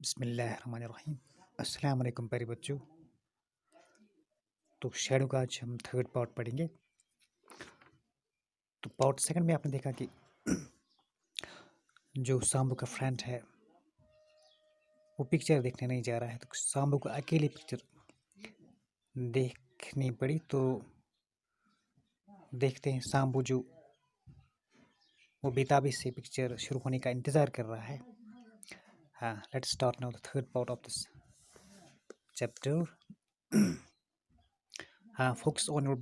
बिस्मिल्लाहिर्रहमानिर्रहीम। अस्सलाम वालेकुम प्यारे बच्चों। तो शैडो का आज हम थर्ड पार्ट पढ़ेंगे। तो पार्ट सेकंड में आपने देखा कि जो सांबू का फ्रेंड है वो पिक्चर देखने नहीं जा रहा है, तो सांबू को अकेली पिक्चर देखनी पड़ी। तो देखते हैं सांबू जो वो बेताबी से पिक्चर शुरू होने का इंतज़ार कर रहा है। हाँ, let's start now the third part of this chapter. हाँ, focus on your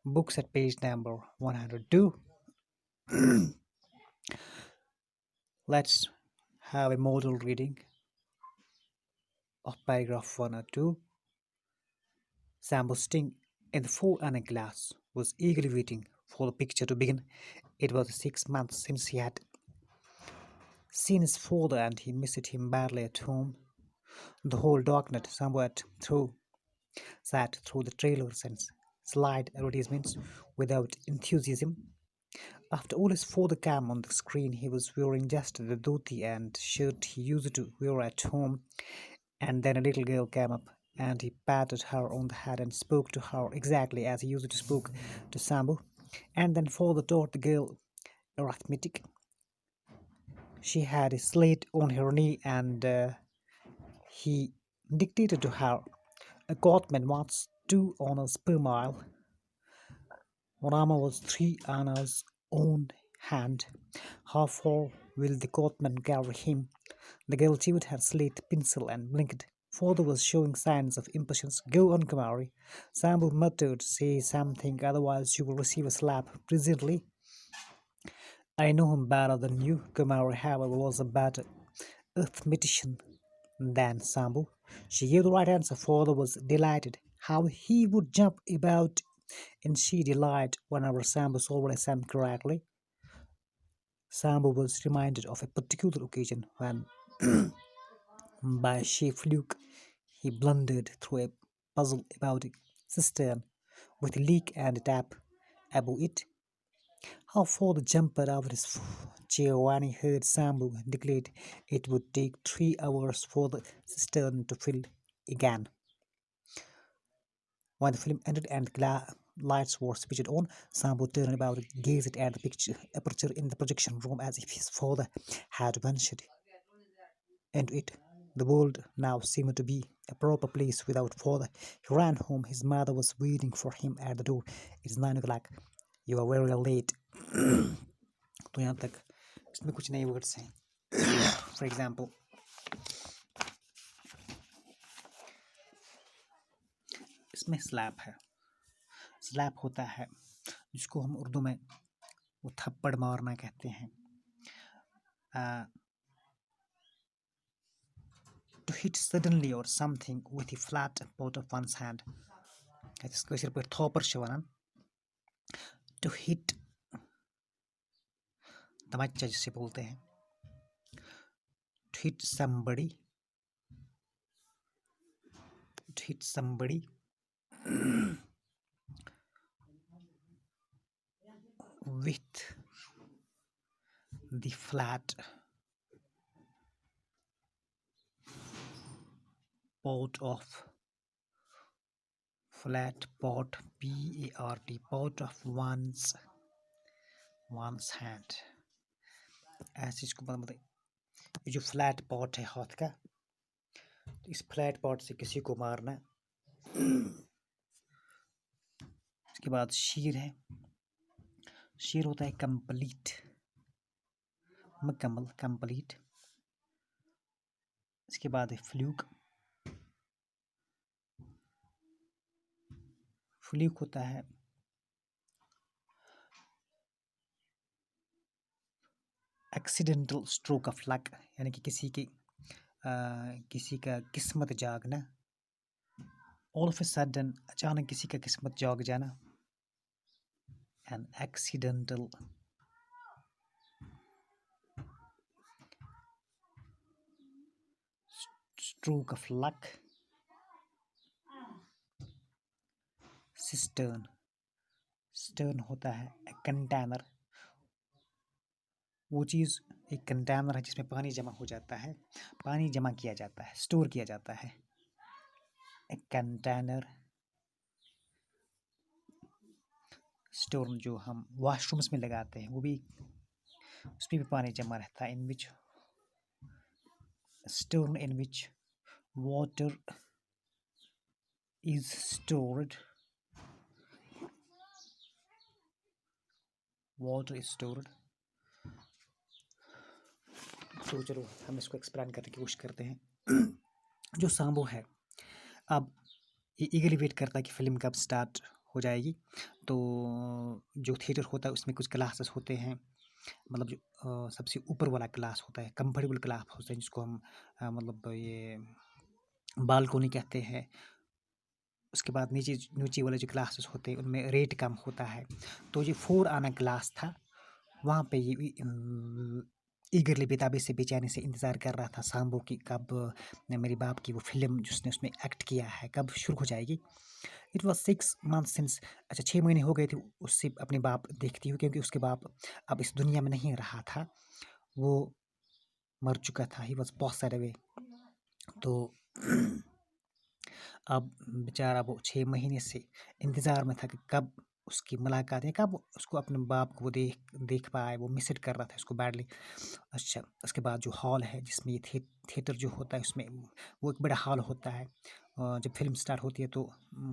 books at page number 102. Let's have a model reading of paragraph 1 or 2. Sambo sitting in the fore-awning glass was eagerly waiting for the picture to begin. It was 6 months since he had seen his father and he missed him badly at home. The whole darknet somewhat sat through the trailers and slide advertisements without enthusiasm. After all, his father came on the screen. He was wearing just the dhoti and shirt he used to wear at home. And then a little girl came up and he patted her on the head and spoke to her exactly as he used to speak to Sambu. And then father taught the girl arithmetic. She had a slate on her knee and he dictated to her. A Gottman wants 2 annas per mile. Rama was 3 annas on hand. How far will the Gottman carry him? The girl chewed her slate pencil and blinked. Father was showing signs of impatience. Go on, Kumari. Sambu muttered, say something, otherwise you will receive a slap. Presently, I know him better than you. Kumari, however, was a better arithmetician than Sambu. She gave the right answer. Father was delighted. How he would jump about in sheer delight whenever Sambu solved a sum correctly. Sambu was reminded of a particular occasion when, by sheer fluke, he blundered through a puzzle about a cistern with a leak and a tap above it. How far the jumped out of his chair when he heard Sambu declare it would take 3 hours for the cistern to fill again. When the film ended and the lights were switched on, Sambu turned about and gazed at the picture aperture in the projection room as if his father had vanished into it. The world now seemed to be a proper place without father. He ran home. His mother was waiting for him at the door. It's 9 o'clock. You are very late. तो यहाँ तक इसमें कुछ नए words हैं. For example, इसमें slab है. Slab होता है जिसको हम उर्दू में वो थप्पड़ मारना कहते हैं. To hit suddenly or something with the flat part of one's hand. इसको सिर्फ थोपर से वनान. To hit तमच्चा जिसे बोलते हैं. To hit somebody. To hit somebody. With the flat part of P-A-R-T, part of one's hand. ऐसे इसको मतलब ये जो फ्लैट पॉट है हाथ का, तो इस फ्लैट पॉट से किसी को मारना. इसके बाद शीर है. शीर होता है कंप्लीट, मुकम्मल, कंप्लीट. इसके बाद है फ्लूक. फ्लूक होता है एक्सीडेंटल स्ट्रोक ऑफ लक, यानी कि किसी का किस्मत जागना. ऑल ऑफ ए सडन, अचानक किसी का किस्मत जाग जाना. An accidental stroke of luck. Cistern, stern होता है कंटेनर. वो चीज़ एक कंटेनर है जिसमें पानी जमा हो जाता है, पानी जमा किया जाता है, स्टोर किया जाता है। एक कंटेनर स्टोर जो हम वॉशरूम्स में लगाते हैं, वो भी उसमें भी पानी जमा रहता है। In which store in which water is stored, water is stored. तो चलो हम इसको एक्सप्लेन करने की कोशिश करते हैं। जो सांबो है, अब ये ईगली वेट करता है कि फ़िल्म कब स्टार्ट हो जाएगी। तो जो थिएटर होता है उसमें कुछ क्लासेस होते हैं, मतलब जो सबसे ऊपर वाला क्लास होता है, कंफर्टेबल क्लास होता है, जिसको हम मतलब ये बालकोनी कहते हैं। उसके बाद नीचे नीचे वाले जो क्लासेस होते हैं उनमें रेट कम होता है। तो जो 4 आना क्लास था, वहाँ पे ये ईगरली बेताबी से बेचैनी से इंतज़ार कर रहा था सांबो की, कब मेरे बाप की वो फ़िल्म जिसने उसमें एक्ट किया है कब शुरू हो जाएगी। इट वॉज 6 months सिंस, अच्छा 6 महीने हो गए थे उससे अपने बाप देखती हुई, क्योंकि उसके बाप अब इस दुनिया में नहीं रहा था, वो मर चुका था, ही वॉज पास्ड अवे। तो अब बेचारा वो 6 महीने से इंतज़ार में था कि कब उसकी मुलाकात है, कब उसको अपने बाप को वो देख देख पाए, वो मिस इट कर रहा था उसको बैडली। अच्छा, उसके बाद जो हॉल है जिसमें ये थिएटर जो होता है उसमें वो एक बड़ा हॉल होता है। जब फिल्म स्टार्ट होती है तो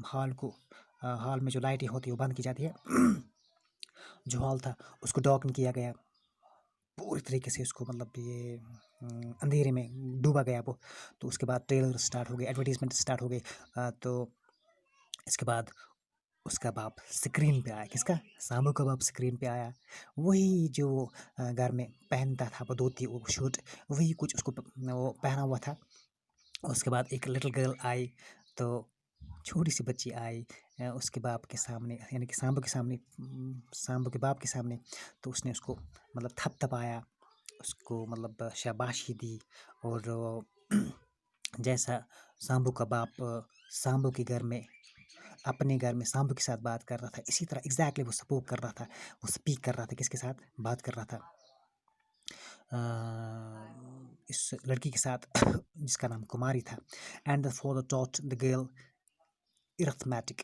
हॉल में जो लाइटें होती है वो बंद की जाती है। जो हॉल था उसको डॉक किया गया पूरी तरीके से, उसको मतलब ये अंधेरे में डूबा गया वो। तो उसके बाद ट्रेलर स्टार्ट हो गए, एडवर्टीजमेंट स्टार्ट हो गए। तो इसके बाद उसका बाप स्क्रीन पे आया। किसका? सामू का बाप स्क्रीन पे आया। वही जो घर में पहनता था वो धोती, वो शूट, वही कुछ उसको वो पहना हुआ था। उसके बाद एक लिटिल गर्ल आई, तो छोटी सी बच्ची आई उसके बाप के सामने, यानी कि सांबो के सामने, सांबो के बाप के सामने। तो उसने उसको मतलब थपथपाया, उसको मतलब शाबाशी दी। और जैसा सांबो का बाप सांबो के घर में, अपने घर में सांबो के साथ बात कर रहा था, इसी तरह एग्जैक्टली वो सपोक कर रहा था, वो स्पीक कर रहा था। किसके साथ बात कर रहा था? इस लड़की के साथ जिसका नाम कुमारी था। And the father taught the girl arithmetic.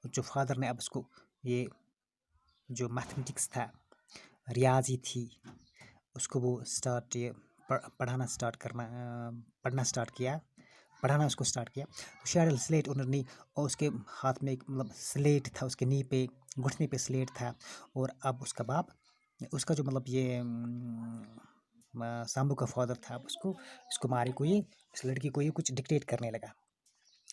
जो फादर ने अब उसको ये जो मैथमेटिक्स था, रियाजी थी, उसको वो स्टार्ट ये पढ़ाना स्टार्ट करना, पढ़ना स्टार्ट किया, पढ़ाना उसको स्टार्ट किया। तो शेरल स्लेट उन्होंने नी, और उसके हाथ में एक मतलब स्लेट था, उसके नी पे घुटने पे स्लेट था। और अब उसका बाप, उसका जो मतलब ये सांबू का फादर था, अब उसको, इस कुमारी को ये, इस लड़की को ये कुछ डिक्टेट करने लगा।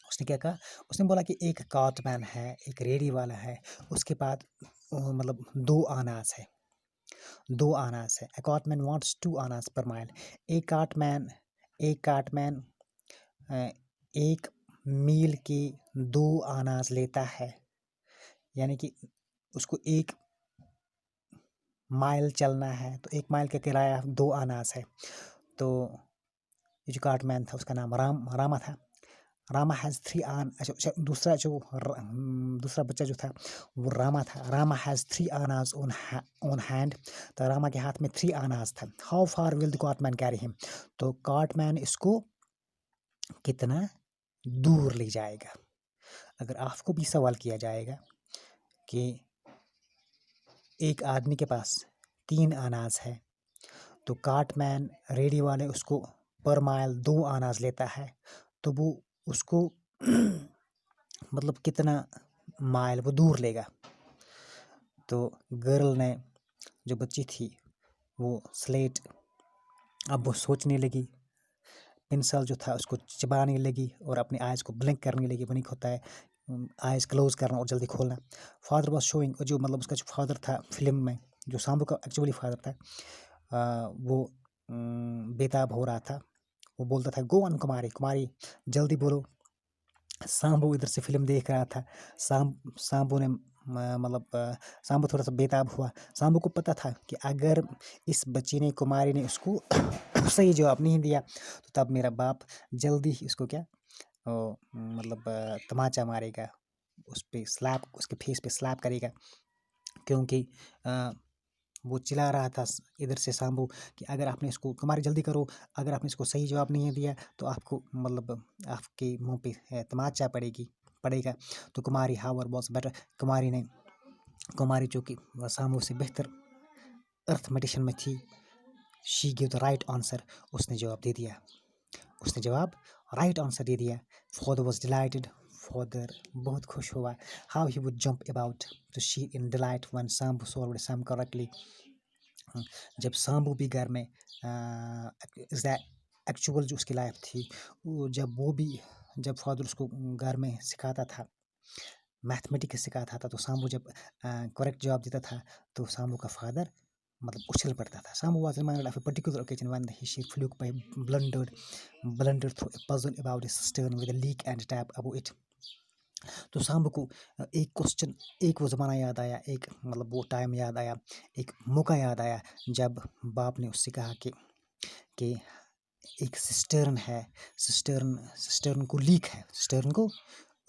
उसने क्या कहा? उसने बोला कि एक कार्टमैन है, एक रेडी वाला है, उसके बाद मतलब 2 आनास है, 2 आनास है। A cartman wants 2 Anas per mile. एक कार्टमैन 1 मील की 2 आनास लेता है, यानी कि उसको 1 माइल चलना है, तो 1 माइल का किराया 2 आनास है। तो ये जो कार्टमैन था उसका नाम रामा था। रामा हैज़ 3 आन, अच्छा दूसरा जो दूसरा बच्चा जो था वो रामा था। Rama has 3 annas on hand. तो रामा के हाथ में 3 आनास था। How far will the cartman carry him? तो कार्टमैन इसको कितना दूर ले जाएगा? अगर आपको भी सवाल किया जाएगा कि एक आदमी के पास 3 आनास है, तो कार्टमैन रेडी वाले उसको पर माइल 2 आनास लेता है, तो वो उसको मतलब कितना माइल वो दूर लेगा? तो गर्ल ने, जो बच्ची थी, वो स्लेट, अब वो सोचने लगी, पेंसिल जो था उसको चबाने लगी और अपने आइज़ को ब्लिंक करने लगी। ब्लिंक होता है आइज़ क्लोज करना और जल्दी खोलना। फादर वॉज शोइंग, जो मतलब उसका जो फादर था फिल्म में, जो सांबू का एक्चुअली फादर था, वो बेताब हो रहा था। वो बोलता था, गो ऑन कुमारी, कुमारी जल्दी बोलो। सांबू इधर से फिल्म देख रहा था। सांबू ने मतलब सांबू थोड़ा सा बेताब हुआ। सांबू को पता था कि अगर इस बच्ची ने, कुमारी ने उसको सही जवाब नहीं दिया, तो तब मेरा बाप जल्दी ही उसको क्या, मतलब तमाचा मारेगा, उस पे स्लैप, उसके फेस पे स्लैप करेगा। क्योंकि वो चिल्ला रहा था इधर से शाम्बू कि अगर आपने इसको कुमारी जल्दी करो, अगर आपने इसको सही जवाब नहीं दिया तो आपको मतलब आपके मुंह पे तमाचा पड़ेगा। तो कुमारी हावर वॉज बेटर, कुमारी जो कि शाम्बू से बेहतर अर्थमेटिशियन में थी, she give the right answer, उसने जवाब दे दिया, उसने जवाब राइट आंसर दे दिया। फादर वॉज डिलाइटेड, फादर बहुत खुश हुआ। How he would jump about to she in delight when Shambu solved sum correctly, जब शाम्बू भी घर में एक्चुअल जो उसकी लाइफ थी जब फादर उसको घर में सिखाता था, मैथमेटिक्स सिखाता था, तो शाम्बू जब करेक्ट जवाब देता था तो शाम्बू का फादर मतलब उछल पड़ता था। शाम्बू was reminded of a particular occasion when she fluke by blundered through a puzzle about a cistern with a leak and tap above it। तो शाम्बू को एक वो ज़माना याद आया, एक मतलब वो टाइम याद आया, एक मौका याद आया जब बाप ने उससे कहा कि एक सिस्टर्न है, सिस्टर्न को लीक है, सिस्टर्न को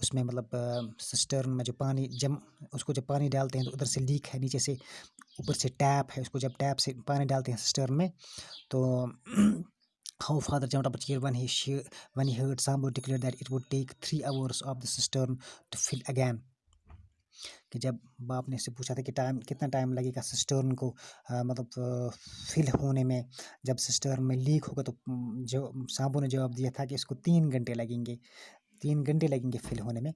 उसमें मतलब सिस्टर्न में जो पानी उसको जब पानी डालते हैं तो उधर से लीक है, नीचे से ऊपर से टैप है, उसको जब टैप से पानी डालते हैं सिस्टर्न में तो how father jumped up a chair when he heard Sambo declare that it would take 3 hours of the cistern to fill again। कि जब बाप ने इससे पूछा था कि कितना टाइम लगेगा सिस्टर्न को मतलब फिल होने में, जब सिस्टर्न में लीक होगा तो जो साबू ने जवाब दिया था कि इसको 3 घंटे लगेंगे फिल होने में।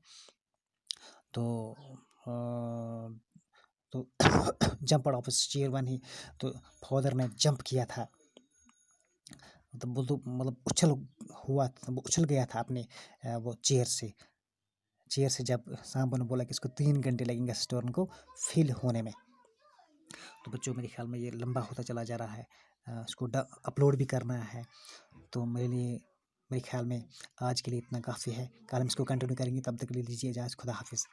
तो jump out of chair when he, तो फादर ने जंप किया था, मतलब वो तो मतलब वो उछल गया था अपने वो चेयर से जब सांबो ने बोला कि इसको 3 घंटे लगेंगे स्टोन को फिल होने में। तो बच्चों मेरे ख्याल में ये लंबा होता चला जा रहा है, इसको अपलोड भी करना है, तो मेरे ख्याल में आज के लिए इतना काफ़ी है। कल हम इसको कंटिन्यू करेंगे, तब तक ले लीजिए इजाज़त, खुदा हाफिज़।